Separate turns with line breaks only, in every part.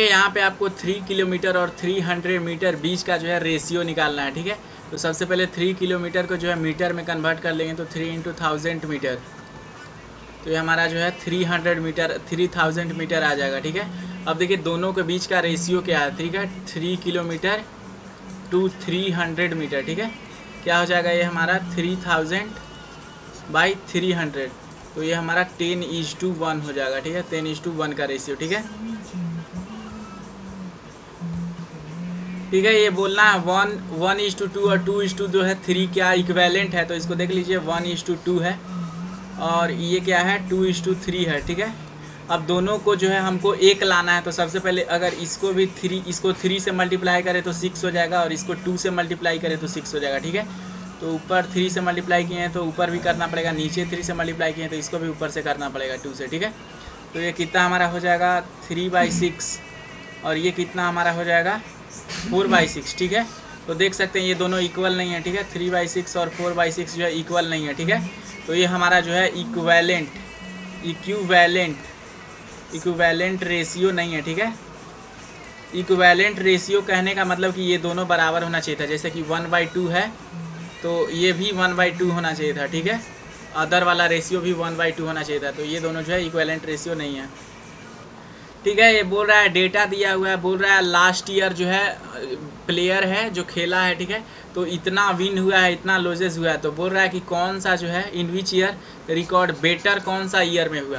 यहाँ पे आपको 3 किलोमीटर और 300 मीटर बीच का जो है रेशियो निकालना है। ठीक है, तो सबसे पहले 3 किलोमीटर को जो है मीटर में कन्वर्ट कर लेंगे, तो 3 × 1000 मीटर, तो ये हमारा जो है 300 मीटर 3000 मीटर आ जाएगा। ठीक है, अब देखिए दोनों के बीच का रेशियो क्या है। ठीक है, 3 किलोमीटर टू 300 मीटर। ठीक है, क्या हो जाएगा ये हमारा 3000/300, तो ये हमारा 10:1 हो जाएगा। ठीक है, 10:1 का रेशियो। ठीक है, ठीक है, ये बोलना है 1:2 और 2:2 जो है 3 क्या इक्वेलेंट है, तो इसको देख लीजिए 1:2 है और ये क्या है 2:3 है। ठीक है, अब दोनों को जो है हमको एक लाना है, तो सबसे पहले अगर इसको भी 3 से मल्टीप्लाई करें तो 6 हो जाएगा और इसको 2 से मल्टीप्लाई करें तो 6 हो जाएगा। ठीक है, तो ऊपर 3 से मल्टीप्लाई किए हैं तो ऊपर भी करना पड़ेगा, नीचे 3 से मल्टीप्लाई किए हैं तो इसको भी ऊपर से करना पड़ेगा 2 से। ठीक है, तो ये कितना हमारा हो जाएगा 3/6 और ये कितना हमारा हो जाएगा 4/6। ठीक है, तो देख सकते हैं ये दोनों इक्वल नहीं है। ठीक है, 3/6 और 4/6 जो है इक्वल नहीं है। ठीक है, तो ये हमारा जो है इक्विवेलेंट रेशियो नहीं है। ठीक है, इक्विवेलेंट रेशियो कहने का मतलब कि ये दोनों बराबर होना चाहिए था, जैसे कि 1/2 है तो ये भी 1/2 होना चाहिए था। ठीक है, अदर वाला रेशियो भी 1/2 होना चाहिए था, तो ये दोनों जो है इक्विवेलेंट रेशियो नहीं है। ठीक है, ये बोल रहा है डेटा दिया हुआ है, बोल रहा है लास्ट ईयर जो है प्लेयर है जो खेला है। ठीक है, तो इतना विन हुआ है, इतना लॉसेस हुआ है, तो बोल रहा है कि कौन सा जो है इन विच ईयर रिकॉर्ड बेटर कौन सा ईयर में हुआ,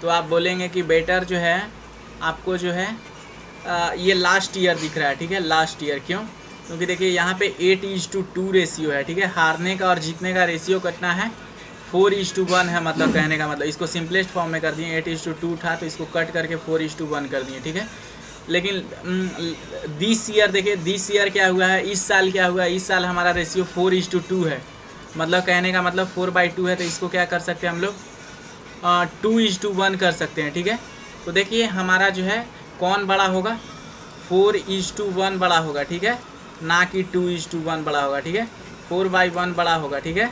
तो आप बोलेंगे कि बेटर जो है आपको जो है ये लास्ट ईयर दिख रहा है। ठीक है, लास्ट ईयर क्यों, क्योंकि देखिए यहाँ पे 8:2 रेशियो है। ठीक है, हारने का और जीतने का रेशियो कितना है 4:1 है, मतलब कहने का मतलब इसको सिंपलेस्ट फॉर्म में कर दिए, 8:2 था तो इसको कट करके 4:1 कर दिए। ठीक है, लेकिन दिस ईयर देखिए, दिस ईयर क्या हुआ है, इस साल क्या हुआ है, इस साल हमारा रेशियो 4:2 है, मतलब कहने का मतलब 4/2 है, तो इसको क्या कर सकते हैं हम लोग 2:1 कर सकते हैं। ठीक है, तो देखिए हमारा जो है कौन बड़ा होगा 4:1 बड़ा होगा। ठीक है, ना कि 2:1 बड़ा होगा। ठीक है, 4/1 बड़ा होगा। ठीक है,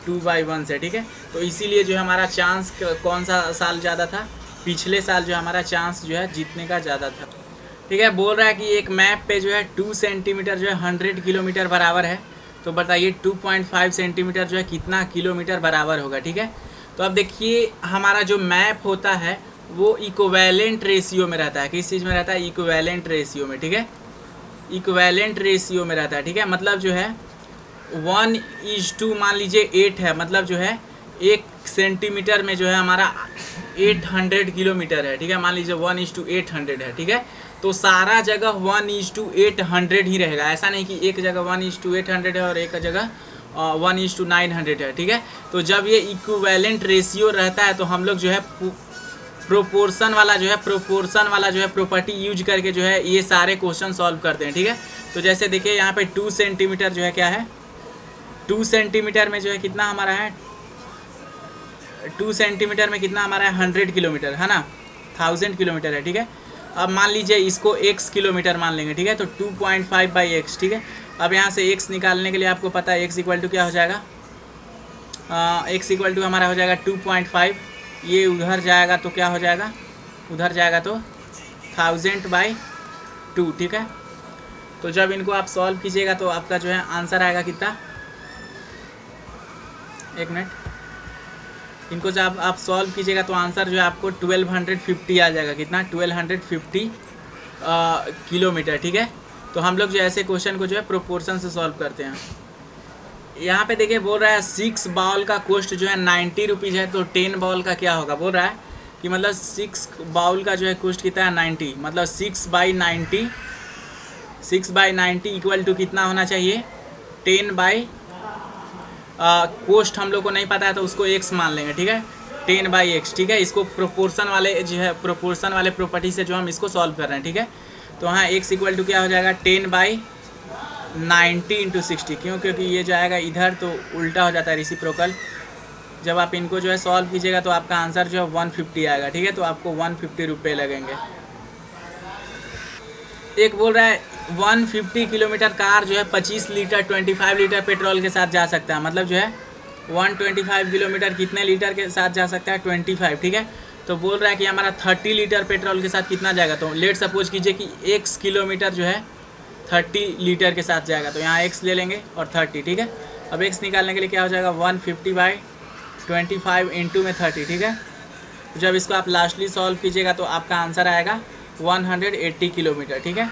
2/1 से। ठीक है, तो इसीलिए जो हमारा चांस कौन सा साल ज़्यादा था, पिछले साल जो हमारा चांस जो है जीतने का ज़्यादा था। ठीक है, बोल रहा है कि एक मैप पे जो है 2 सेंटीमीटर जो है 100 किलोमीटर बराबर है, तो बताइए 2.5 सेंटीमीटर जो है कितना किलोमीटर बराबर होगा। ठीक है, तो अब देखिए हमारा जो मैप होता है वो इक्विवेलेंट रेशियो में रहता है, किस चीज़ में रहता है, इक्विवेलेंट रेशियो में। ठीक है, इक्विवेलेंट रेशियो में रहता है। ठीक है, मतलब जो है 1:2 मान लीजिए 8 है, मतलब जो है 1 सेंटीमीटर में जो है हमारा 800 किलोमीटर है। ठीक है, मान लीजिए 1:800 है। ठीक है, तो सारा जगह 1:800 ही रहेगा, ऐसा नहीं कि एक जगह 1:800 है और एक जगह 1:900 है। ठीक है, तो जब ये इक्विवेलेंट रेशियो रहता है तो हम लोग जो है प्रोपोर्शन वाला जो है प्रॉपर्टी यूज करके जो है ये सारे क्वेश्चन सॉल्व करते हैं। ठीक है, तो जैसे देखिए यहाँ पे 2 सेंटीमीटर जो है क्या है, 2 सेंटीमीटर में जो है कितना हमारा है, 2 सेंटीमीटर में कितना हमारा है 100 किलोमीटर है ना, 1000 किलोमीटर है। ठीक है, अब मान लीजिए इसको x किलोमीटर मान लेंगे। ठीक है, तो 2.5/x। ठीक है, अब यहाँ से x निकालने के लिए आपको पता है x इक्वल टू क्या हो जाएगा, x इक्वल टू हमारा हो जाएगा 2.5, ये उधर जाएगा तो क्या हो जाएगा, उधर जाएगा तो 1000/2। ठीक है, तो जब इनको आप सॉल्व कीजिएगा तो आपका जो है आंसर आएगा कितना, एक मिनट, इनको जब आप सॉल्व कीजिएगा तो आंसर जो है आपको 1250 आ जाएगा, कितना 1250 किलोमीटर। ठीक है, तो हम लोग जो ऐसे क्वेश्चन को जो है प्रोपोर्शन से सॉल्व करते हैं। यहाँ पे देखिए बोल रहा है 6 बॉल का कॉस्ट जो है 90 रुपीज़ है, तो 10 बॉल का क्या होगा, बोल रहा है कि मतलब 6 बॉल का जो है कॉस्ट कितना है 90, मतलब 6/90 इक्वल टू कितना होना चाहिए 10 कॉस्ट हम लोग को नहीं पता है तो उसको x मान लेंगे। ठीक है, 10/x। ठीक है, इसको प्रोपोर्शन वाले जो है प्रोपोर्शन वाले प्रॉपर्टी से जो हम इसको सॉल्व कर रहे हैं। ठीक है, तो यहाँ x इक्वल टू क्या हो जाएगा 10/90 × 60, क्यों, क्योंकि ये जो आएगा इधर तो उल्टा हो जाता है रेसिप्रोकल, जब आप इनको जो है सॉल्व कीजिएगा तो आपका आंसर जो है 150 आएगा। ठीक है, तो आपको 150 रुपये लगेंगे। एक बोल रहा है 150 किलोमीटर कार जो है 25 लीटर 25 लीटर पेट्रोल के साथ जा सकता है, मतलब जो है 125 किलोमीटर कितने लीटर के साथ जा सकता है 25। ठीक है, तो बोल रहा है कि हमारा 30 लीटर पेट्रोल के साथ कितना जाएगा। तो लेट सपोज कीजिए कि x किलोमीटर जो है 30 लीटर के साथ जाएगा, तो यहाँ x ले लेंगे और 30, ठीक है। अब x निकालने के लिए क्या हो जाएगा 150/25 इंटू में 30, ठीक है। तो जब इसको आप लास्टली सॉल्व कीजिएगा तो आपका आंसर आएगा 180 किलोमीटर, ठीक है।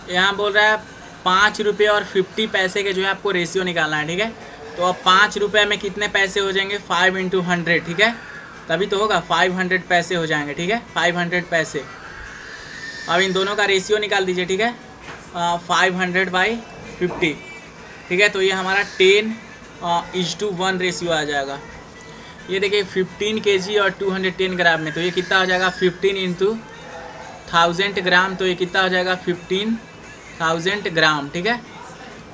यहाँ बोल रहा है 5 रुपये और 50 पैसे के जो है आपको रेशियो निकालना है, ठीक है। तो अब 5 रुपये में कितने पैसे हो जाएंगे 5 × 100, ठीक है, तभी तो होगा 500 पैसे हो जाएंगे, ठीक है, 500 पैसे। अब इन दोनों का रेशियो निकाल दीजिए, ठीक है, 500/50, ठीक है। तो ये हमारा 10:1 रेशियो आ जाएगा। ये देखिए 15 kg और 210 ग्राम में, तो ये कितना हो जाएगा 15 × 1000 ग्राम, तो ये कितना हो जाएगा 15,000 ग्राम, ठीक है।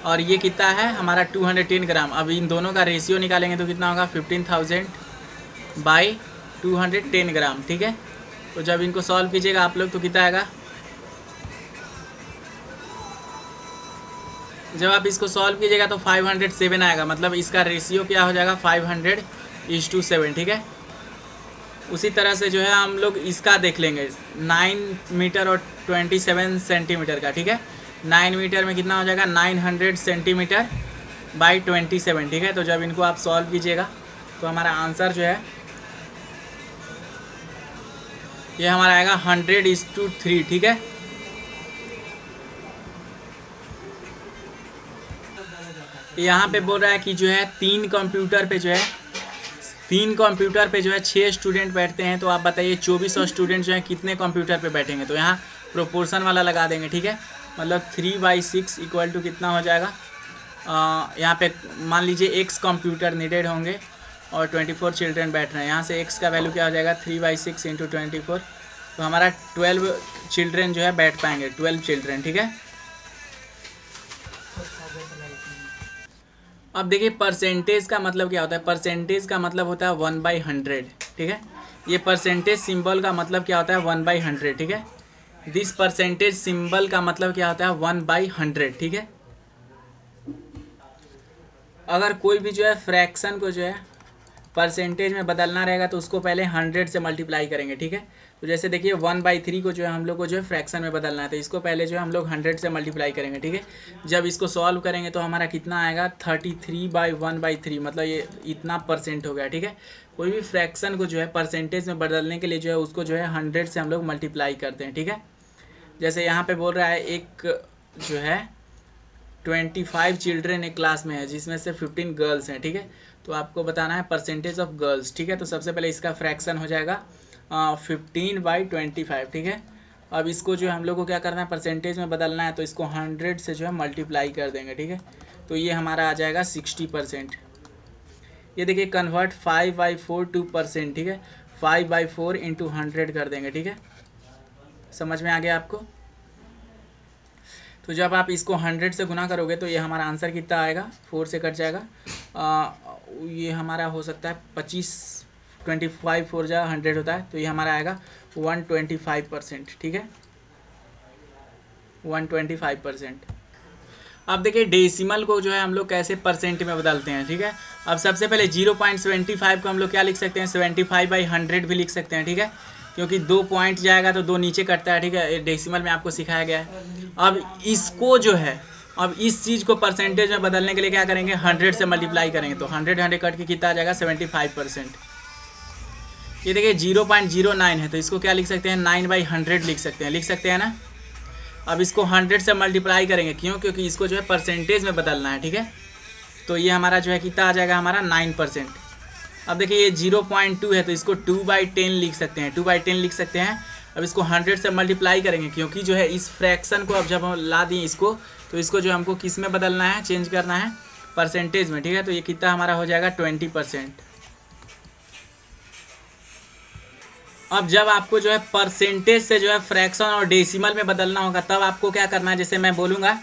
और ये कितना है हमारा 210 ग्राम। अब इन दोनों का रेशियो निकालेंगे तो कितना होगा 15,000/210 ग्राम, ठीक है। तो जब इनको सॉल्व कीजिएगा आप लोग तो कितना आएगा, जब आप इसको सॉल्व कीजिएगा तो 507 आएगा, मतलब इसका रेशियो क्या हो जाएगा 500:7, ठीक है। उसी तरह से जो है हम लोग इसका देख लेंगे 9 मीटर और 27 सेंटीमीटर का, ठीक है। 9 मीटर में कितना हो जाएगा 900 सेंटीमीटर बाई 27, ठीक है। तो जब इनको आप सॉल्व कीजिएगा तो हमारा आंसर जो है ये हमारा आएगा 100:3, ठीक है। यहाँ पे बोल रहा है कि जो है 3 कंप्यूटर पे जो है 6 स्टूडेंट बैठते हैं, तो आप बताइए 2400 स्टूडेंट जो है कितने कंप्यूटर पे बैठेंगे। तो यहाँ प्रोपोर्शन वाला लगा देंगे, ठीक है, मतलब 3/6 इक्वल टू कितना हो जाएगा, यहाँ पे मान लीजिए x कंप्यूटर नीडेड होंगे और 24 चिल्ड्रन बैठ रहे हैं। यहाँ से x का वैल्यू क्या हो जाएगा 3/6 × 24, तो हमारा 12 चिल्ड्रन जो है बैठ पाएंगे, 12 चिल्ड्रन, ठीक है। अब देखिए परसेंटेज का मतलब क्या होता है, परसेंटेज का मतलब होता है 1/100, ठीक है। ये परसेंटेज सिंबल का मतलब क्या होता है 1/100, ठीक है। दिस परसेंटेज सिंबल का मतलब क्या होता है 1/100, ठीक है। अगर कोई भी जो है फ्रैक्शन को जो है परसेंटेज में बदलना रहेगा तो उसको पहले 100 से मल्टीप्लाई करेंगे, ठीक है। तो जैसे देखिए 1/3 को जो है हम लोग को जो है फ्रैक्शन में बदलना है, तो इसको पहले जो है हम लोग 100 से मल्टीप्लाई करेंगे, ठीक है। जब इसको सॉल्व करेंगे तो हमारा कितना आएगा 33/1/3, मतलब ये इतना परसेंट हो गया, ठीक है। कोई भी फ्रैक्शन को जो है परसेंटेज में बदलने के लिए जो है उसको जो है 100 से हम लोग मल्टीप्लाई करते हैं, ठीक है। जैसे यहाँ पे बोल रहा है एक जो है 25 चिल्ड्रेन एक क्लास में है जिसमें से 15 गर्ल्स हैं, ठीक है। तो आपको बताना है परसेंटेज ऑफ गर्ल्स, ठीक है। तो सबसे पहले इसका फ्रैक्शन हो जाएगा 15/25, ठीक है। अब इसको जो हम लोग को क्या करना है परसेंटेज में बदलना है, तो इसको 100 से जो है मल्टीप्लाई कर देंगे, ठीक है। तो ये हमारा आ जाएगा 60%। ये देखिए कन्वर्ट 5/4 टू %, ठीक है। 5/4 × 100 कर देंगे, ठीक है। समझ में आ गया आपको। तो जब आप इसको 100 से गुना करोगे तो ये हमारा आंसर कितना आएगा, 4 से कट जाएगा, ये हमारा हो सकता है 25, 25 4 जा 100 होता है, तो ये हमारा आएगा 125%, ठीक है, 125%। अब देखिए डेसिमल को जो है हम लोग कैसे परसेंट में बदलते हैं, ठीक है। अब सबसे पहले 0.75 को हम लोग क्या लिख सकते हैं 75/100 भी लिख सकते हैं, ठीक है, क्योंकि 2 पॉइंट जाएगा तो 2 नीचे कटता है, ठीक है। डेसिमल में आपको सिखाया गया है। अब इसको जो है अब इस चीज़ को परसेंटेज में बदलने के लिए क्या करेंगे 100 से मल्टीप्लाई करेंगे, तो 100 कट के कितना आ जाएगा 75%। ये देखिए 0.09 है, तो इसको क्या लिख सकते हैं 9/100 लिख सकते हैं ना। अब इसको 100 से मल्टीप्लाई करेंगे, क्यों, क्योंकि इसको जो है परसेंटेज में बदलना है, ठीक है। तो ये हमारा जो है कितना आ जाएगा हमारा 9%। अब देखिए ये 0.2 है, तो इसको 2/10 लिख सकते हैं, 2/10 लिख सकते हैं। अब इसको 100 से मल्टीप्लाई करेंगे, क्योंकि जो है इस फ्रैक्शन को अब जब हम ला दिए इसको, तो इसको जो हमको किस में बदलना है, चेंज करना है परसेंटेज में, ठीक है। तो ये कितना हमारा हो जाएगा 20%। अब जब आपको जो है परसेंटेज से जो है फ्रैक्शन और डेसिमल में बदलना होगा तब आपको क्या करना है, जैसे मैं बोलूँगा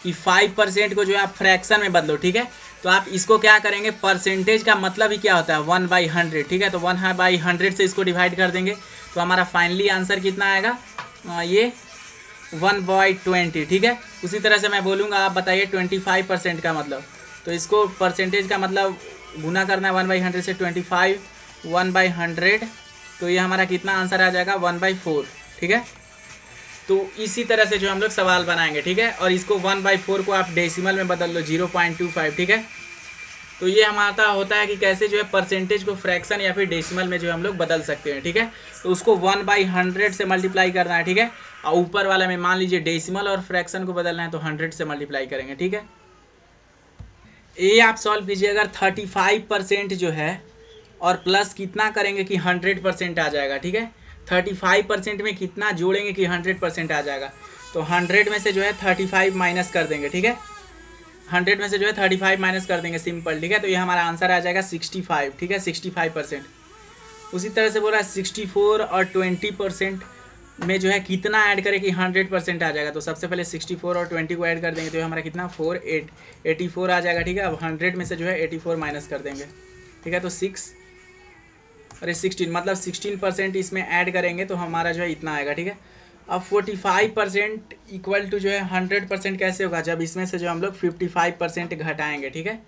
कि 5% को जो है आप फ्रैक्शन में बदलो, ठीक है। तो आप इसको क्या करेंगे, परसेंटेज का मतलब ही क्या होता है 1/100, ठीक है। तो 1/100 से इसको डिवाइड कर देंगे, तो हमारा फाइनली आंसर कितना आएगा, ये 1/20, ठीक है। उसी तरह से मैं बोलूँगा आप बताइए 25% का मतलब, तो इसको परसेंटेज का मतलब गुना करना है 1/100 से, 25 1/100, तो ये हमारा कितना आंसर आ जाएगा 1/4, ठीक है। तो इसी तरह से जो हम लोग सवाल बनाएंगे, ठीक है। और इसको 1/4 को आप डेसिमल में बदल लो 0.25, ठीक है। तो ये हमारा होता है कि कैसे जो है परसेंटेज को फ्रैक्शन या फिर डेसिमल में जो हम लोग बदल सकते हैं, ठीक है। तो उसको 1/100 से मल्टीप्लाई करना है, ठीक है। और ऊपर वाला में मान लीजिए डेसिमल और फ्रैक्शन को बदलना है तो 100 से मल्टीप्लाई करेंगे, ठीक है। ये आप सॉल्व कीजिए, अगर 35% जो है और प्लस कितना करेंगे कि 100% आ जाएगा, ठीक है। 35% में कितना जोड़ेंगे कि 100% आ जाएगा, तो 100 में से जो है 35 माइनस कर देंगे, ठीक है। 100 में से जो है 35 माइनस कर देंगे, सिंपल, ठीक है। तो ये हमारा आंसर आ जाएगा 65, ठीक है, 65%। उसी तरह से बोल रहा है 64 और 20% में जो है कितना ऐड करें कि 100% आ जाएगा, तो सबसे पहले 64 और 20 को ऐड कर देंगे तो हमारा कितना 84 आ जाएगा, ठीक है। अब 100 में से जो है 84 माइनस कर देंगे, ठीक है। तो 6 और 16 मतलब 16% इसमें ऐड करेंगे तो हमारा जो है इतना आएगा, ठीक है। अब 45% इक्वल टू जो है 100% कैसे होगा, जब इसमें से जो हम लोग 55% घटाएंगे, ठीक है।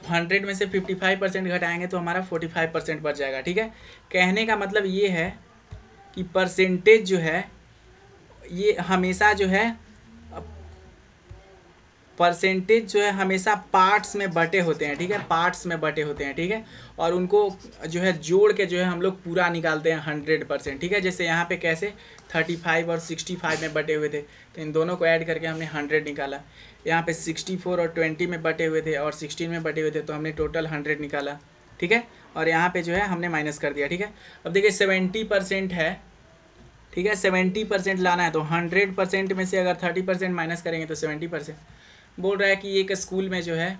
100 में से 55% घटाएंगे तो हमारा 45% बच जाएगा, ठीक है। कहने का मतलब ये है कि परसेंटेज जो है ये हमेशा जो है परसेंटेज जो है हमेशा पार्ट्स में बटे होते हैं, ठीक है, पार्ट्स में बटे होते हैं, ठीक है। और उनको जो है जोड़ के जो है हम लोग पूरा निकालते हैं 100%, ठीक है। जैसे यहाँ पे कैसे 35 और 65 में बटे हुए थे तो इन दोनों को ऐड करके हमने 100 निकाला। यहाँ पे 64 और 20 में बटे हुए थे और 16 में बटे हुए थे तो हमने टोटल 100 निकाला, ठीक है। और यहाँ पे जो है हमने माइनस कर दिया, ठीक है। अब देखिए 70% है, ठीक है, 70% लाना है तो 100% में से अगर 30% माइनस करेंगे तो 70%। बोल रहा है कि एक स्कूल में जो है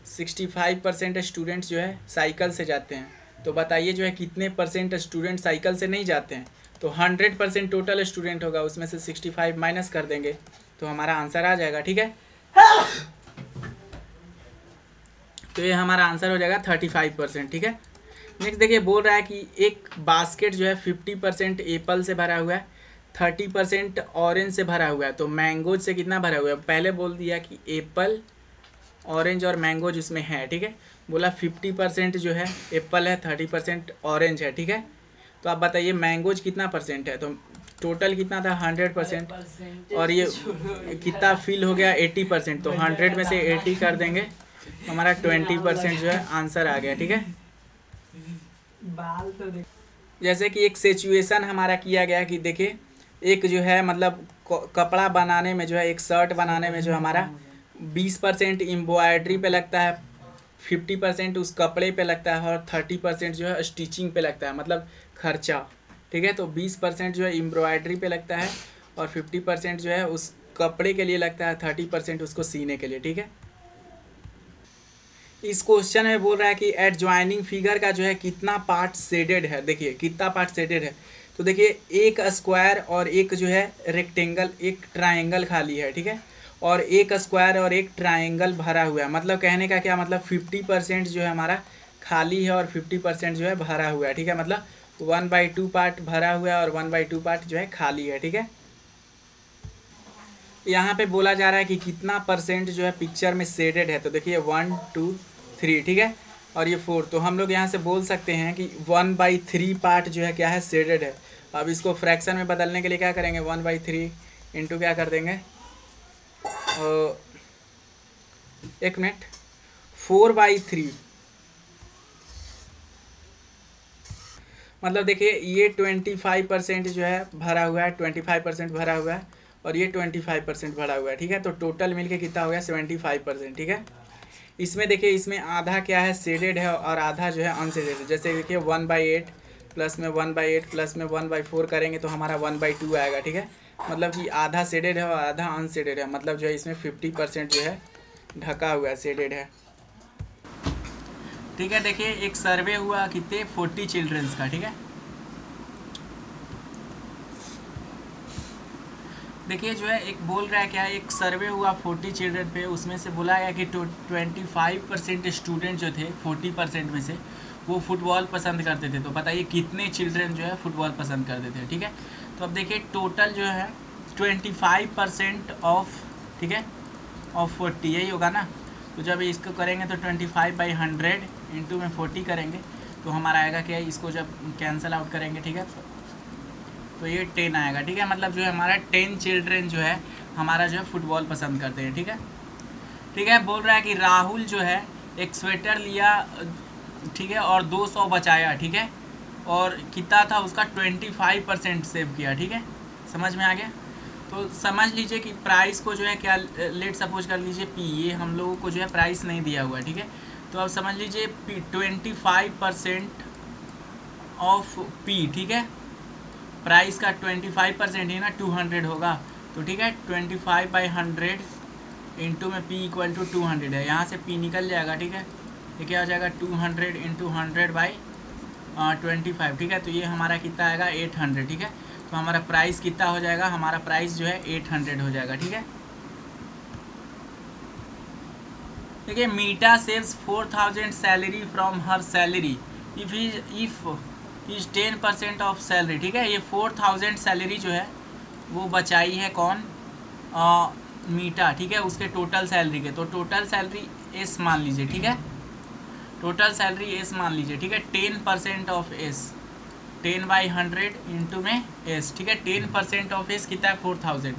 65% स्टूडेंट्स जो है साइकिल से जाते हैं, तो बताइए जो है कितने परसेंट स्टूडेंट साइकिल से नहीं जाते हैं। तो 100% टोटल स्टूडेंट होगा, उसमें से 65 माइनस कर देंगे तो हमारा आंसर आ जाएगा, ठीक है। तो ये हमारा आंसर हो जाएगा 35%, ठीक है। नेक्स्ट देखिए बोल रहा है कि एक बास्केट जो है 50% एप्पल से भरा हुआ है, 30% ऑरेंज से भरा हुआ है, तो मैंगोज से कितना भरा हुआ है। पहले बोल दिया कि एप्पल, ऑरेंज और मैंगोज उसमें है, ठीक है। बोला 50% जो है एप्पल है, 30% ऑरेंज है, ठीक है। तो आप बताइए मैंगोज कितना परसेंट है, तो टोटल कितना था 100%, और ये कितना फिल हो गया 80%, तो 100 में से 80 कर देंगे तो हमारा 20% जो है आंसर आ गया, ठीक है। जैसे कि एक सिचुएशन हमारा किया गया कि देखिए एक जो है मतलब कपड़ा बनाने में जो है एक शर्ट बनाने में जो हमारा 20% एम्ब्रॉयडरी पे लगता है, 50% उस कपड़े पे लगता है और 30% जो है स्टिचिंग पे लगता है, मतलब खर्चा, ठीक है। तो 20% जो है एम्ब्रॉयडरी पे लगता है और 50% जो है उस कपड़े के लिए लगता है, 30% उसको सीने के लिए, ठीक है। इस क्वेश्चन में बोल रहा है कि एडजॉइनिंग फिगर का जो है कितना पार्ट शेडेड है, देखिए कितना पार्ट शेडेड है। तो देखिए एक स्क्वायर और एक जो है रेक्टेंगल, एक ट्रायंगल खाली है, ठीक है। और एक स्क्वायर और एक ट्रायंगल भरा हुआ है, मतलब कहने का क्या मतलब 50% जो है हमारा खाली है और 50% जो है भरा हुआ है, ठीक है। मतलब 1/2 पार्ट भरा हुआ है और 1/2 पार्ट जो है खाली है, ठीक है। यहाँ पे बोला जा रहा है कि कितना परसेंट जो है पिक्चर में शेडेड है, तो देखिए 1 2 3, ठीक है। और ये 4, तो हम लोग यहाँ से बोल सकते हैं कि 1/3 पार्ट जो है क्या है शेडेड है। अब इसको फ्रैक्शन में बदलने के लिए क्या करेंगे 1/3 इंटू क्या कर देंगे, एक मिनट, 4/3, मतलब देखिए ये 25% जो है भरा हुआ है, 25% भरा हुआ है और ये 25% भरा हुआ है, ठीक है। तो टोटल मिलके कितना हो गया 75%, ठीक है। इसमें देखिए इसमें आधा क्या है शेडेड है और आधा जो है अनशेडेड है। जैसे देखिए 1/8 प्लस में 1/8 प्लस में 1/4 करेंगे तो हमारा 1/2 आएगा, ठीक है। मतलब कि आधा शेडेड है और आधा अनशेडेड है, मतलब जो है इसमें 50% जो है ढका हुआ है, शेडेड है, ठीक है। देखिए एक सर्वे हुआ कितने 40 चिल्ड्रंस का, ठीक है। देखिए जो है एक बोल रहा है क्या, एक सर्वे हुआ 40 चिल्ड्रन पे, उसमें से बोला गया कि 25% स्टूडेंट जो थे 40% में से वो फुटबॉल पसंद करते थे, तो बताइए कितने चिल्ड्रन जो है फुटबॉल पसंद करते थे, ठीक है। तो अब देखिए टोटल जो है 25% ऑफ, ठीक है, ऑफ 40 यही होगा ना। तो जब इसको करेंगे तो 25/100 इंटू में 40 करेंगे तो हमारा आएगा क्या, इसको जब कैंसिल आउट करेंगे, ठीक है, तो ये 10 आएगा, ठीक है। मतलब जो है हमारा 10 चिल्ड्रेन जो है हमारा जो है फुटबॉल पसंद करते हैं, ठीक है। ठीक है, बोल रहा है कि राहुल जो है एक स्वेटर लिया, ठीक है, और 200 बचाया, ठीक है, और कितना था उसका 25% सेव किया, ठीक है, समझ में आ गया। तो समझ लीजिए कि प्राइस को जो है क्या, लेट सपोज कर लीजिए पी, ये हम लोगों को जो है प्राइस नहीं दिया हुआ है, ठीक है। तो अब समझ लीजिए 25% ऑफ पी, ठीक है, प्राइस का 25% ही ना 200 होगा, तो ठीक है 25/100 इंटू में पी इक्वल टू 200 है, यहाँ से पी निकल जाएगा, ठीक है, ये क्या हो जाएगा 200 इंटू 100/25, ठीक है। तो ये हमारा कितना आएगा 800, ठीक है। तो हमारा प्राइस कितना हो जाएगा, हमारा प्राइस जो है 800 हो जाएगा, ठीक है। देखिए Meeta saves 4000 salary from her salary if is 10% of salary, ठीक है। ये 4000 सैलरी जो है वो बचाई है कौन, मीटा, ठीक है, उसके टोटल सैलरी के। तो टोटल सैलरी एस मान लीजिए, ठीक है, टोटल सैलरी एस मान लीजिए, ठीक है। 10% ऑफ एस, 10/100 इंटू में एस, ठीक है, 10% ऑफ एस कितना है 4000।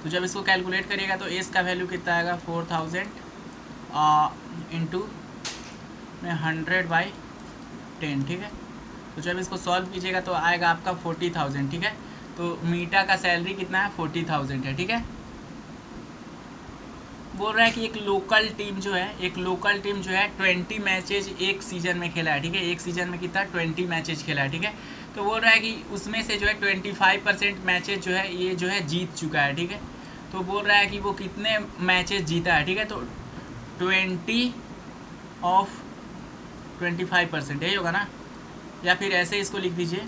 तो जब इसको कैलकुलेट करिएगा तो एस का वैल्यू कितना आएगा 4000 इंटू में 100/10, ठीक है। तो जब इसको सॉल्व कीजिएगा तो आएगा आपका 40,000, ठीक है। तो मीटा का सैलरी कितना है 40,000 है, ठीक है। बोल रहा है कि एक लोकल टीम जो है 20 मैचेज एक सीज़न में खेला है, ठीक है, एक सीज़न में कितना 20 मैचेज खेला है, ठीक है। तो बोल रहा है कि उसमें से जो है 25% मैचेज जो है ये जो है जीत चुका है, ठीक है। तो बोल रहा है कि वो कितने मैचेज जीता है, ठीक है। तो 20 ऑफ 25% यही होगा ना, या फिर ऐसे इसको लिख दीजिए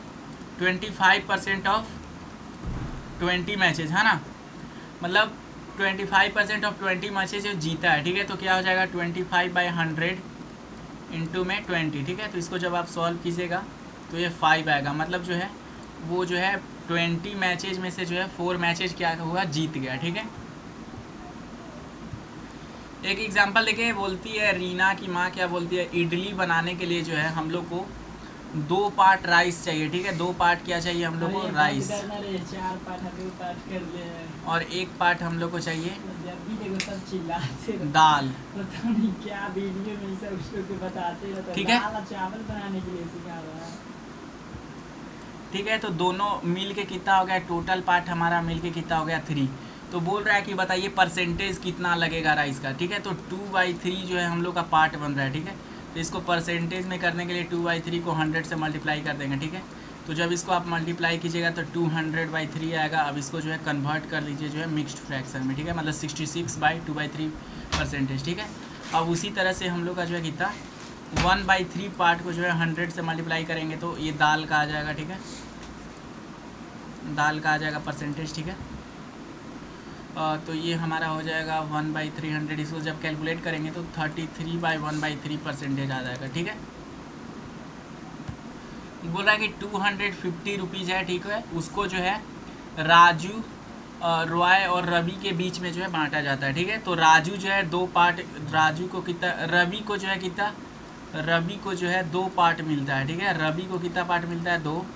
25% ऑफ 20 मैचेज, है ना, मतलब 25% ऑफ 20 मैचेज जो जीता है, ठीक है। तो क्या हो जाएगा 25/100 इंटू में 20, ठीक है। तो इसको जब आप सॉल्व कीजिएगा तो ये 5 आएगा, मतलब जो है वो जो है 20 मैचेज में से जो है 4 मैचेज क्या हुआ, जीत गया, ठीक है। एक एग्जांपल देखिए, बोलती है रीना की माँ क्या बोलती है, इडली बनाने के लिए जो है हम लोग को 2 पार्ट राइस चाहिए, ठीक है, 2 पार्ट क्या चाहिए हम लोग को, राइस,
4 पार्ट हम 2 पार्ट कर ले,
और 1 पार्ट हम लोग को चाहिए
जब भी देखो सब चिल्लाते
दाल,
पता नहीं क्या वीडियो में सब उसको बताते रहते,
ठीक है,
दाल और चावल बनाने के लिए सिखा रहा है,
ठीक है। तो दोनों मिल के कितना हो गया, टोटल पार्ट हमारा मिल के कितना हो गया 3। तो बोल रहा है कि बताइए परसेंटेज कितना लगेगा राइस का, ठीक है। तो 2/3 जो है हम लोग का पार्ट बन रहा है, ठीक है। तो इसको परसेंटेज में करने के लिए 2/3 को 100 से मल्टीप्लाई कर देंगे, ठीक है। तो जब इसको आप मल्टीप्लाई कीजिएगा तो 200/3 आएगा। अब इसको जो है कन्वर्ट कर लीजिए जो है मिक्स्ड फ्रैक्शन में, ठीक है, मतलब 66/2/3%, ठीक है। अब उसी तरह से हम लोग का जो है कितना 1/3 पार्ट को जो है 100 से मल्टीप्लाई करेंगे तो ये दाल का आ जाएगा, ठीक है, दाल का आ जाएगा परसेंटेज, ठीक है। तो ये हमारा हो जाएगा 1/300, इसको जब कैलकुलेट करेंगे तो 33/1/3% आ जाएगा, ठीक है। बोल रहा है कि 250 रुपीज़ है, ठीक है, उसको जो है राजू, रॉय और रवि के बीच में जो है बांटा जाता है, ठीक है। तो राजू जो है 2 पार्ट, राजू को कितना, रवि को जो है कितना, रवि को जो है 2 पार्ट मिलता है, ठीक है, रवि को कितना पार्ट मिलता है 2,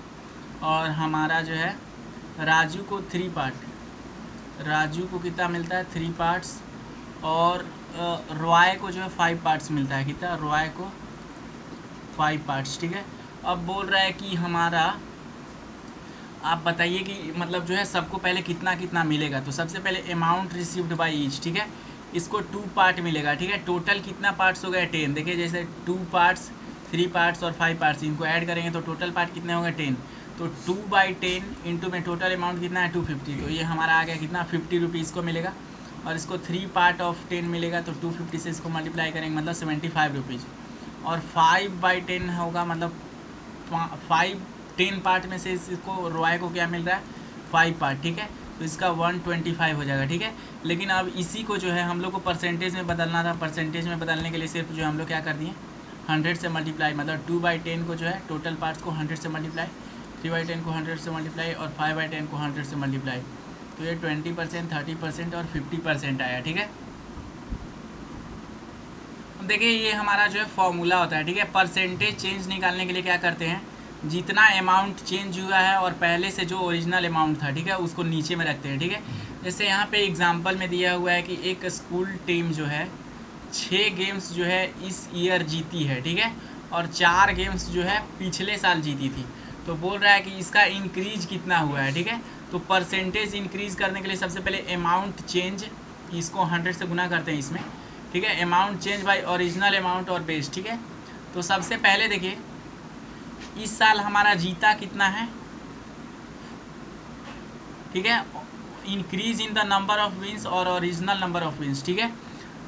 और हमारा जो है राजू को 3 पार्ट, राजू को कितना मिलता है 3 पार्ट्स, और रॉय को जो है 5 पार्ट्स मिलता है, कितना, रॉय को 5 पार्ट्स, ठीक है। अब बोल रहा है कि हमारा, आप बताइए कि मतलब जो है सबको पहले कितना कितना मिलेगा। तो सबसे पहले अमाउंट रिसीव्ड बाय ईच, ठीक है, इसको 2 पार्ट मिलेगा, ठीक है। टोटल कितना पार्ट्स हो गए 10, देखिए जैसे 2 पार्ट्स 3 पार्ट्स और 5 पार्ट्स, इनको ऐड करेंगे तो टोटल पार्ट कितने हो गए 10। तो 2/10 इंटू में टोटल अमाउंट कितना है 250, तो ये हमारा आ गया कितना 50 रुपीज़ को मिलेगा। और इसको 3 पार्ट ऑफ 10 मिलेगा तो 250 से इसको मल्टीप्लाई करेंगे मतलब 75 रुपीज़। और 5/10 होगा, मतलब 10 पार्ट में से इसको रॉय को क्या मिल रहा है 5 पार्ट, ठीक है। तो इसका 125 हो जाएगा, ठीक है। लेकिन अब इसी को जो है हम लोग को परसेंटेज में बदलना था, परसेंटेज में बदलने के लिए सिर्फ जो हम लोग क्या कर दिए 100 से मल्टीप्लाई, मतलब 2/10 को जो है टोटल पार्ट्स को 100 से मल्टीप्लाई, 3/10 को 100 से मल्टीप्लाई और 5/10 को 100 से मल्टीप्लाई, तो ये 20%, 30% और 50% आया, ठीक है। देखिए ये हमारा जो है फॉर्मूला होता है, ठीक है। परसेंटेज चेंज निकालने के लिए क्या करते हैं, जितना अमाउंट चेंज हुआ है और पहले से जो ओरिजिनल अमाउंट था, ठीक है, उसको नीचे में रखते हैं, ठीक है। जैसे यहाँ पे एग्जांपल में दिया हुआ है कि एक स्कूल टीम जो है 6 गेम्स जो है इस ईयर जीती है, ठीक है, और 4 गेम्स जो है पिछले साल जीती थी। तो बोल रहा है कि इसका इंक्रीज कितना हुआ है, ठीक है। तो परसेंटेज इंक्रीज करने के लिए सबसे पहले अमाउंट चेंज, इसको 100 से गुना करते हैं इसमें, ठीक है। Amount change bye original amount और बेस, ठीक है। तो सबसे पहले देखिए इस साल हमारा जीता कितना है, ठीक है, increase in the number of wins और ओरिजिनल नंबर ऑफ विन्स, ठीक है।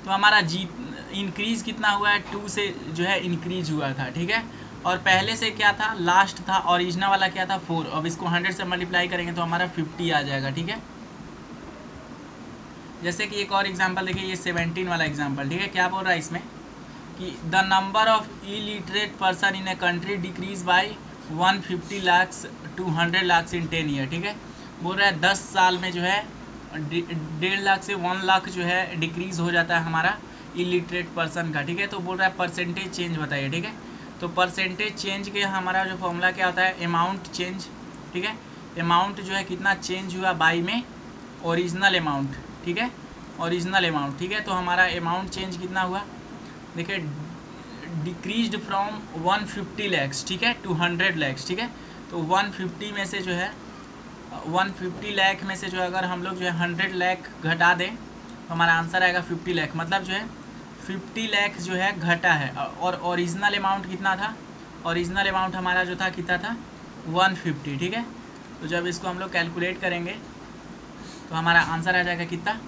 तो हमारा जीत इंक्रीज कितना हुआ है, 2 से जो है इंक्रीज हुआ था, ठीक है। और पहले से क्या था, लास्ट था, ओरिजिनल वाला क्या था 4। अब इसको 100 से मल्टीप्लाई करेंगे तो हमारा 50 आ जाएगा, ठीक है। जैसे कि एक और एग्जांपल देखिए, ये 17 वाला एग्जांपल, ठीक है। क्या बोल रहा है इसमें कि the number of illiterate person in a country decrease by 150 lakh to 100 lakh in 10 year, ठीक है। बोल रहा है 10 साल में जो है 1.5 लाख से 1 लाख जो है डिक्रीज हो जाता है हमारा इलिटरेट पर्सन का, ठीक है। तो बोल रहा है परसेंटेज चेंज बताइए, ठीक है। तो परसेंटेज चेंज के हमारा जो फॉर्मूला क्या होता है, अमाउंट चेंज, ठीक है। अमाउंट जो है कितना चेंज हुआ बाई में ओरिजिनल अमाउंट, ठीक है, ओरिजिनल अमाउंट, ठीक है। तो हमारा अमाउंट चेंज कितना हुआ, देखिए डिक्रीज्ड फ्रॉम 150 लैक्स, ठीक है, टू 100 लैक्स, ठीक है। तो 150 में से जो है 150 लाख में से जो है अगर हम लोग जो है 100 लाख घटा दें तो हमारा आंसर आएगा 50 लाख। मतलब जो है 50 लाख जो है घटा है। और ओरिजिनल अमाउंट कितना था, ओरिजिनल अमाउंट हमारा जो था कितना था 150, ठीक है। तो जब इसको हम लोग कैलकुलेट करेंगे तो हमारा आंसर आ जाएगा कितना,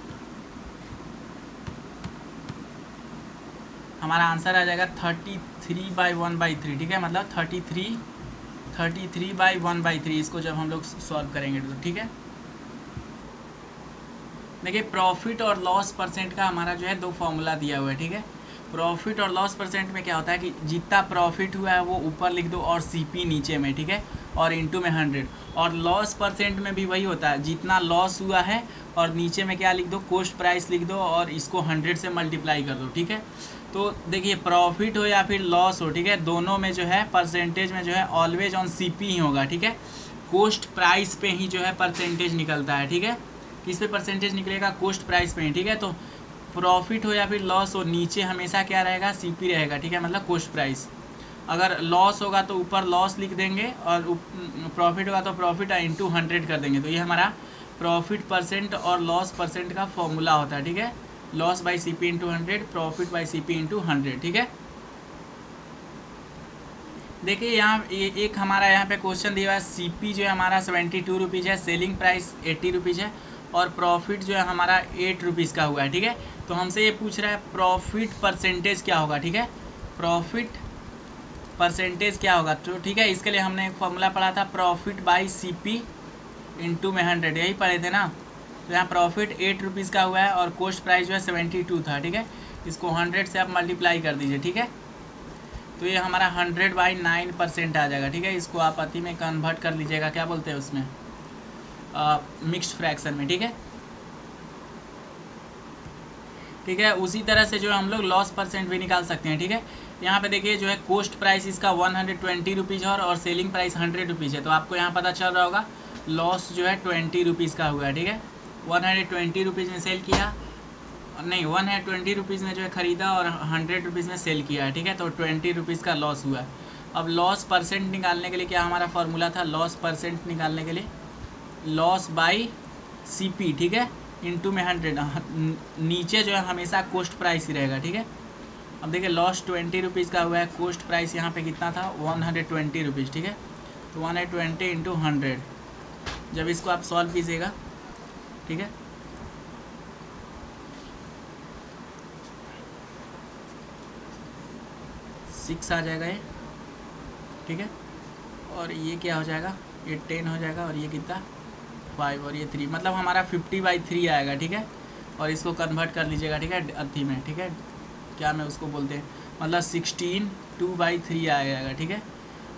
हमारा आंसर आ जाएगा 33/1/3, ठीक है। मतलब 33/1/3 इसको जब हम लोग सॉल्व करेंगे तो, ठीक है। देखिए प्रॉफिट और लॉस परसेंट का हमारा जो है 2 फॉर्मूला दिया हुआ है, ठीक है। प्रॉफिट और लॉस परसेंट में क्या होता है कि जितना प्रॉफिट हुआ है वो ऊपर लिख दो और सीपी नीचे में, ठीक है, और इनटू में 100। और लॉस परसेंट में भी वही होता है, जितना लॉस हुआ है और नीचे में क्या लिख दो, कॉस्ट प्राइस लिख दो और इसको 100 से मल्टीप्लाई कर दो, ठीक है। तो देखिए प्रॉफिट हो या फिर लॉस हो, ठीक है, दोनों में जो है परसेंटेज में जो है ऑलवेज ऑन सीपी ही होगा, ठीक है। कॉस्ट प्राइस पे ही जो है परसेंटेज निकलता है, ठीक है। किस पे परसेंटेज निकलेगा, कॉस्ट प्राइस पे ही, ठीक है। तो प्रॉफिट हो या फिर लॉस हो, नीचे हमेशा क्या रहेगा, सीपी रहेगा, ठीक है, मतलब कॉस्ट प्राइस। अगर लॉस होगा तो ऊपर लॉस लिख देंगे और प्रॉफिट होगा तो प्रॉफिट इंटू 100 कर देंगे। तो ये हमारा प्रॉफिट परसेंट और लॉस परसेंट का फॉर्मूला होता है, ठीक है। Loss by C P into 100, profit by C P into 100, ठीक है। देखिए यहाँ एक हमारा यहाँ पे क्वेश्चन दिया हुआ है, सीपी जो है हमारा 72 रुपीज़ है, सेलिंग प्राइस 80 रुपीज़ है और प्रॉफिट जो है हमारा 8 रुपीज़ का हुआ है, ठीक है। तो हमसे ये पूछ रहा है प्रॉफिट परसेंटेज क्या होगा, ठीक है, प्रॉफिट परसेंटेज क्या होगा। तो ठीक है, इसके लिए हमने एक फॉर्मूला पढ़ा था, प्रॉफिट बाई सीपी इंटू में 100, यही पढ़े थे ना। तो यहाँ प्रॉफिट 8 रुपीज़ का हुआ है और कॉस्ट प्राइस जो है 72 था, ठीक है। इसको 100 से आप मल्टीप्लाई कर दीजिए, ठीक है। तो ये हमारा 100/9% आ जाएगा, ठीक है। इसको आप अति में कन्वर्ट कर लीजिएगा, क्या बोलते हैं उसमें, मिक्स्ड फ्रैक्शन में, ठीक है। ठीक है, उसी तरह से जो है हम लोग लॉस परसेंट भी निकाल सकते हैं, ठीक है। यहाँ पे देखिए जो है कॉस्ट प्राइस इसका 120 रुपीज़ है और सेलिंग प्राइस 100 रुपीज़ है। तो आपको यहाँ पता चल रहा होगा लॉस जो है 20 रुपीज़ का हुआ है, ठीक है। 120 रुपीज़ में सेल किया, नहीं 120 रुपीज़ में जो है ख़रीदा और 100 रुपीज़ में सेल किया है, ठीक है। तो 20 रुपीज़ का लॉस हुआ है। अब लॉस परसेंट निकालने के लिए क्या हमारा फार्मूला था, लॉस परसेंट निकालने के लिए लॉस बाई सीपी, ठीक है, इंटू में 100। नीचे जो है हमेशा कॉस्ट प्राइस ही रहेगा, ठीक है। अब देखिए लॉस 20 रुपीज़ का हुआ है, कॉस्ट प्राइस यहाँ पे कितना था 120 रुपीज़, ठीक है। तो 120 इंटू 100, जब इसको आप सॉल्व कीजिएगा, ठीक है, सिक्स आ जाएगा ये, ठीक है। और ये क्या हो जाएगा, ये 10 हो जाएगा और ये कितना 5 और ये 3, मतलब हमारा 50/3 आएगा, ठीक है। और इसको कन्वर्ट कर लीजिएगा, ठीक है, अथी में, ठीक है, क्या मैं उसको बोलते हैं, मतलब 16 2/3 आ जाएगा, ठीक है।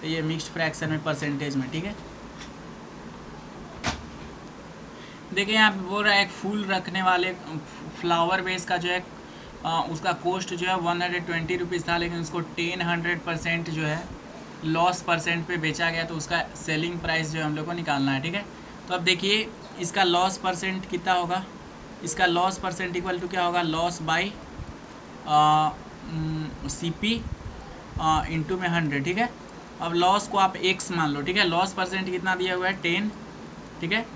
तो ये मिक्स्ड फ्रैक्शन में परसेंटेज में, ठीक है। देखिए यहाँ पे बोल रहा है एक फूल रखने वाले फ्लावर बेस का जो है उसका कॉस्ट जो है 120 रुपीज़ था, लेकिन उसको 100% जो है लॉस परसेंट पे बेचा गया, तो उसका सेलिंग प्राइस जो है हम लोग को निकालना है। ठीक है, तो अब देखिए इसका लॉस परसेंट कितना होगा। इसका लॉस परसेंट इक्वल टू क्या होगा, लॉस बाई CP इंटू में 100। ठीक है, अब लॉस को आप x मान लो। ठीक है, लॉस परसेंट कितना दिया हुआ है 10। ठीक है,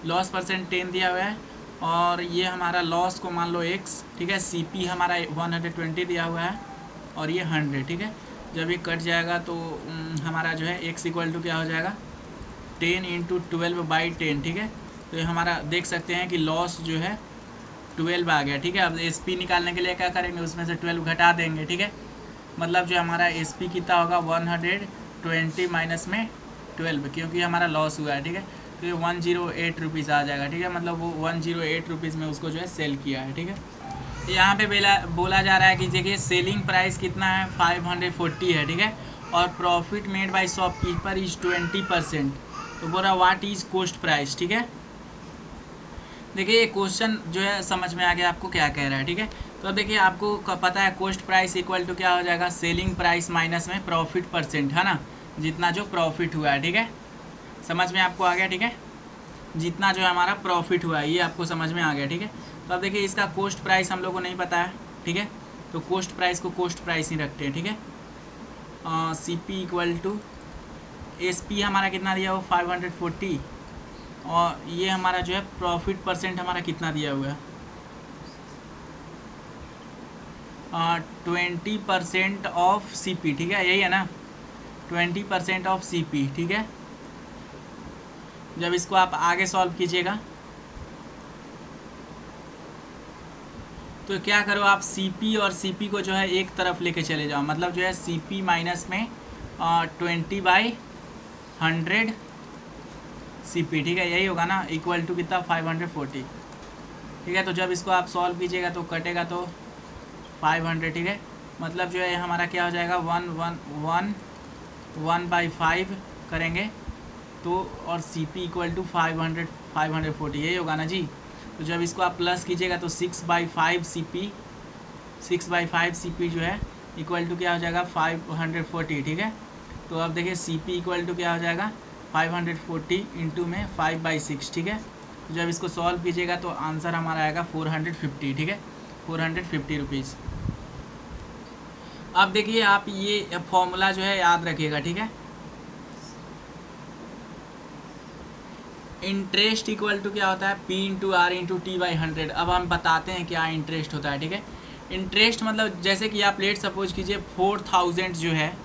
लॉस परसेंट 10 दिया हुआ है, और ये हमारा लॉस को मान लो x। ठीक है, CP हमारा 120 दिया हुआ है और ये 100। ठीक है, जब ये कट जाएगा तो हमारा जो है x इक्वल टू क्या हो जाएगा 10 इंटू 12/10। ठीक है, तो ये हमारा देख सकते हैं कि लॉस जो है 12 आ गया। ठीक है, अब SP निकालने के लिए क्या करेंगे, उसमें से 12 घटा देंगे। ठीक है, मतलब जो हमारा SP कितना होगा 120 माइनस में 12, क्योंकि हमारा लॉस हुआ है। ठीक है, तो ये 108 रुपीज़ आ जाएगा। ठीक है, मतलब वो 108 रुपीज़ में उसको जो है सेल किया है। ठीक है, यहाँ पे बोला जा रहा है कि देखिए सेलिंग प्राइस कितना है 540 है। ठीक है, और profit made by shopkeeper is 20%। तो बोल रहा व्हाट इज कोस्ट प्राइस। ठीक है, देखिए ये क्वेश्चन जो है समझ में आ गया आपको क्या कह रहा है। ठीक है, तो अब देखिए आपको पता है कोस्ट प्राइस इक्वल टू क्या हो जाएगा, सेलिंग प्राइस माइनस में प्रॉफिट परसेंट, है ना, जितना जो प्रॉफिट हुआ है। ठीक है, समझ में आपको आ गया। ठीक है, जितना जो है हमारा प्रॉफिट हुआ है ये आपको समझ में आ गया। ठीक है, तो अब देखिए इसका कोस्ट प्राइस हम लोग को नहीं पता है। ठीक है, तो कोस्ट प्राइस को कोस्ट प्राइस ही रखते हैं। ठीक है, CP इक्वल टू SP हमारा कितना दिया हुआ 540, और ये हमारा जो है प्रॉफिट परसेंट हमारा कितना दिया हुआ है 20% ऑफ CP। ठीक है, यही है ना, 20% ऑफ CP। ठीक है, जब इसको आप आगे सॉल्व कीजिएगा तो क्या करो आप CP और CP को जो है एक तरफ लेके चले जाओ, मतलब जो है CP माइनस में 20/100 CP। ठीक है, यही होगा ना, इक्वल टू कितना 540। ठीक है, तो जब इसको आप सॉल्व कीजिएगा तो कटेगा तो 500। ठीक है, मतलब जो है हमारा क्या हो जाएगा 1/5 करेंगे तो, और CP इक्वल टू 540 यही होगा ना जी। तो जब इसको आप प्लस कीजिएगा तो 6/5 CP जो है इक्वल टू क्या हो जाएगा 540। ठीक है, तो अब देखिए CP इक्वल टू क्या हो जाएगा 540 इंटू में 5/6। ठीक है, तो जब इसको सॉल्व कीजिएगा तो आंसर हमारा आएगा 450। ठीक है, 450 रुपीज़। अब देखिए आप ये फॉर्मूला जो है याद रखिएगा। ठीक है, इंटरेस्ट इक्वल टू क्या होता है P into R into T/100। अब हम बताते हैं क्या इंटरेस्ट होता है। ठीक है, इंटरेस्ट मतलब जैसे कि आप लेट सपोज कीजिए 4000 जो है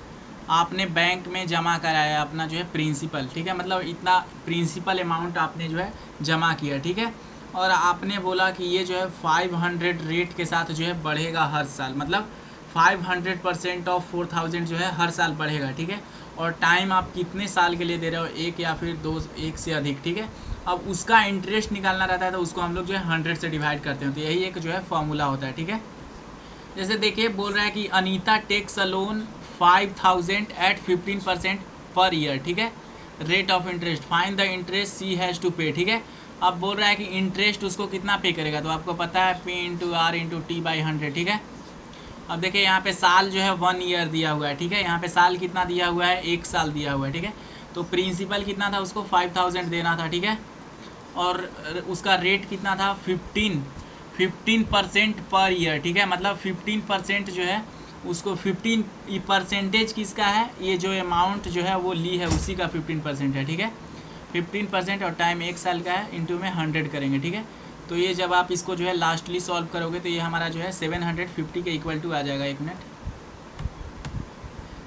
आपने बैंक में जमा कराया अपना जो है प्रिंसिपल। ठीक है, मतलब इतना प्रिंसिपल अमाउंट आपने जो है जमा किया। ठीक है, और आपने बोला कि ये जो है 500 रेट के साथ जो है बढ़ेगा हर साल, मतलब 500% ऑफ 4000 जो है हर साल बढ़ेगा। ठीक है, और टाइम आप कितने साल के लिए दे रहे हो, एक या फिर दो, एक से अधिक। ठीक है, अब उसका इंटरेस्ट निकालना रहता है तो उसको हम लोग जो है 100 से डिवाइड करते हैं, तो यही एक जो है फॉर्मूला होता है। ठीक है, जैसे देखिए बोल रहा है कि Anita takes a loan 5000 at 15% per year. ठीक है, rate of interest, find the interest she has to pay. ठीक है, अब बोल रहा है कि इंटरेस्ट उसको कितना पे करेगा, तो आपको पता है P into R into T/100। ठीक है, अब देखिए यहाँ पे साल जो है 1 ईयर दिया हुआ है। ठीक है, यहाँ पे साल कितना दिया हुआ है 1 साल दिया हुआ है। ठीक है, तो प्रिंसिपल कितना था उसको 5000 देना था। ठीक है, और उसका रेट कितना था 15% पर ईयर। ठीक है, मतलब 15% जो है उसको 15% किसका है, ये जो अमाउंट जो है वो ली है उसी का 15% है। ठीक है, 15% और टाइम 1 साल का है, इंटू में 100 करेंगे। ठीक है, तो ये जब आप इसको जो है लास्टली सॉल्व करोगे तो ये हमारा जो है 750 के इक्वल टू आ जाएगा। एक मिनट,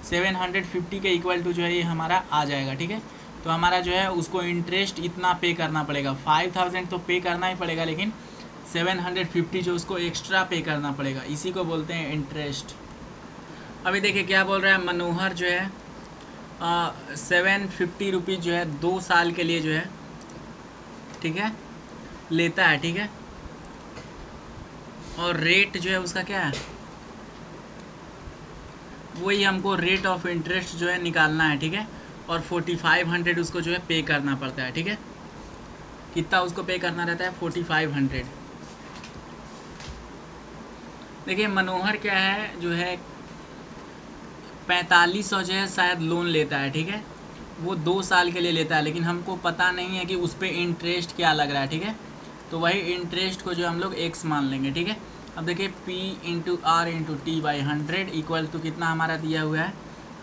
750 के इक्वल टू जो है ये हमारा आ जाएगा। ठीक है, तो हमारा जो है उसको इंटरेस्ट इतना पे करना पड़ेगा, 5000 तो पे करना ही पड़ेगा, लेकिन 750 जो उसको एक्स्ट्रा पे करना पड़ेगा, इसी को बोलते हैं इंटरेस्ट। अभी देखिए क्या बोल रहा है मनोहर जो है 750 रुपीज़ जो है 2 साल के लिए जो है, ठीक है, लेता है। ठीक है, और रेट जो है उसका क्या है, वही हमको रेट ऑफ इंटरेस्ट जो है निकालना है। ठीक है, और 4500 उसको जो है पे करना पड़ता है। ठीक है, कितना उसको पे करना रहता है 4500। देखिए मनोहर क्या है जो है 4500 जो है शायद लोन लेता है, ठीक है, वो 2 साल के लिए लेता है, लेकिन हमको पता नहीं है कि उस पर इंटरेस्ट क्या लग रहा है, ठीक है। तो वही इंटरेस्ट को जो हम लोग x मान लेंगे, ठीक है। अब देखिए p into R into T by 100 equal to कितना हमारा दिया हुआ है,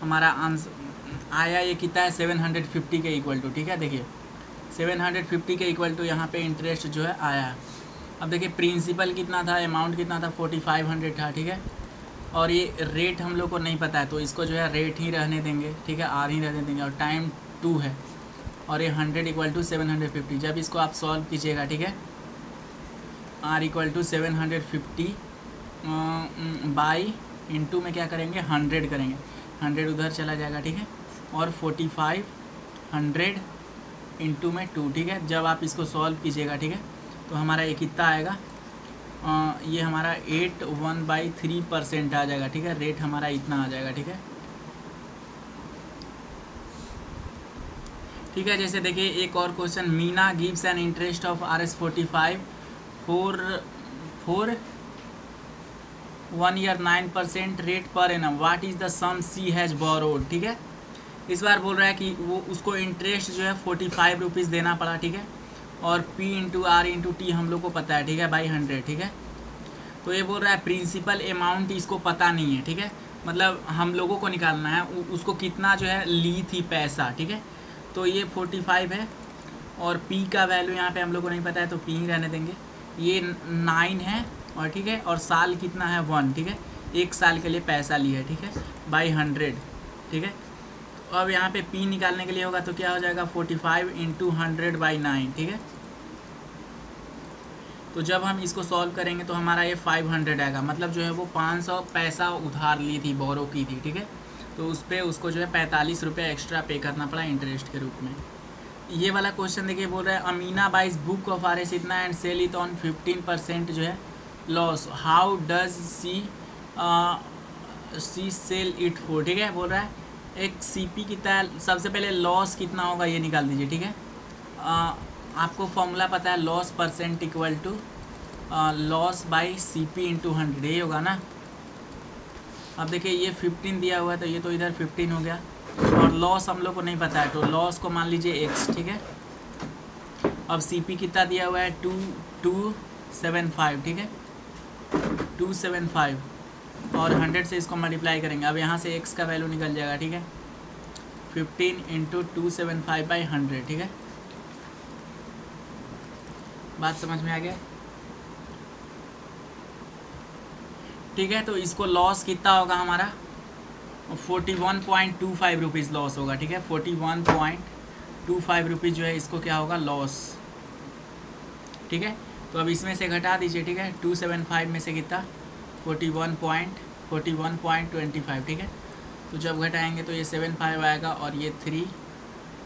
हमारा आंसर आया ये कितना है 750 के इक्वल टू, ठीक है। देखिए 750 के इक्वल टू यहाँ पे इंटरेस्ट जो है आया है। अब देखिए प्रिंसिपल कितना था, अमाउंट कितना था, 4500 था, ठीक है। और ये रेट हम लोग को नहीं पता है, तो इसको जो है रेट ही रहने देंगे, ठीक है, आर ही रहने देंगे। और टाइम 2 है और ये 100 इक्वल टू 750। जब इसको आप सॉल्व कीजिएगा, ठीक है, R equal to 750 by into में क्या करेंगे 100 करेंगे, 100 उधर चला जाएगा, ठीक है। और 4500 इंटू में 2, ठीक है। जब आप इसको सॉल्व कीजिएगा, ठीक है, तो हमारा ये कितना आएगा, ये हमारा 81/3% आ जाएगा, ठीक है। रेट हमारा इतना आ जाएगा, ठीक है। ठीक है, जैसे देखिए एक और question, Meena gives an interest of Rs45 for 1 year 9% rate per annum, what is the sum she has borrowed, ठीक है। इस बार बोल रहा है कि वो उसको इंटरेस्ट जो है 45 रुपीज़ देना पड़ा, ठीक है। और P into R into T हम लोग को पता है, ठीक है, बाई 100, ठीक है। तो ये बोल रहा है प्रिंसिपल अमाउंट इसको पता नहीं है, ठीक है, मतलब हम लोगों को निकालना है उसको कितना जो है ली थी पैसा, ठीक है। तो ये 45 है और P का वैल्यू यहाँ पे हम लोग को नहीं पता है, तो P ही रहने देंगे। ये 9 है और ठीक है, और साल कितना है 1, ठीक है, 1 साल के लिए पैसा लिया है, ठीक है, बाई 100, ठीक है। तो अब यहाँ पे P निकालने के लिए होगा तो क्या हो जाएगा 45 इंटू 100/9, ठीक है। तो जब हम इसको सॉल्व करेंगे तो हमारा ये 500 आएगा, मतलब जो है वो 500 पैसा उधार ली थी, बोरो की थी, ठीक है। तो उस पर उसको जो है 45 रुपये एक्स्ट्रा पे करना पड़ा इंटरेस्ट के रूप में। ये वाला क्वेश्चन देखिए बोल रहा है Amina buys book of RS इतना एंड सेल इट ऑन 15% जो है loss, how does she sell it for, ठीक है। बोल रहा है एक CP कितना है, सबसे पहले लॉस कितना होगा ये निकाल दीजिए, ठीक है। आपको फॉर्मूला पता है, loss percent equal to loss by CP into 100, यही होगा ना। अब देखिए ये 15 दिया हुआ है तो ये तो इधर 15 हो गया, और लॉस हम लोग को नहीं पता है तो लॉस को मान लीजिए x, ठीक है। अब CP कितना दिया हुआ है 275, ठीक है, 275 और 100 से इसको मल्टीप्लाई करेंगे। अब यहाँ से x का वैल्यू निकल जाएगा, ठीक है, 15 इंटू 275/100, ठीक है। बात समझ में आ गया, ठीक है। तो इसको लॉस कितना होगा हमारा 41.25 रुपीज़ लॉस होगा, ठीक है, 41.25 रुपीज़ जो है इसको क्या होगा लॉस, ठीक है। तो अब इसमें से घटा दीजिए, ठीक है, 275 में से कितना 41.25, ठीक है। तो जब घटाएंगे तो ये 75 आएगा और ये 3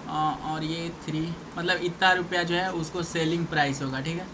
और ये 3, मतलब इतना रुपया जो है उसको सेलिंग प्राइस होगा, ठीक है।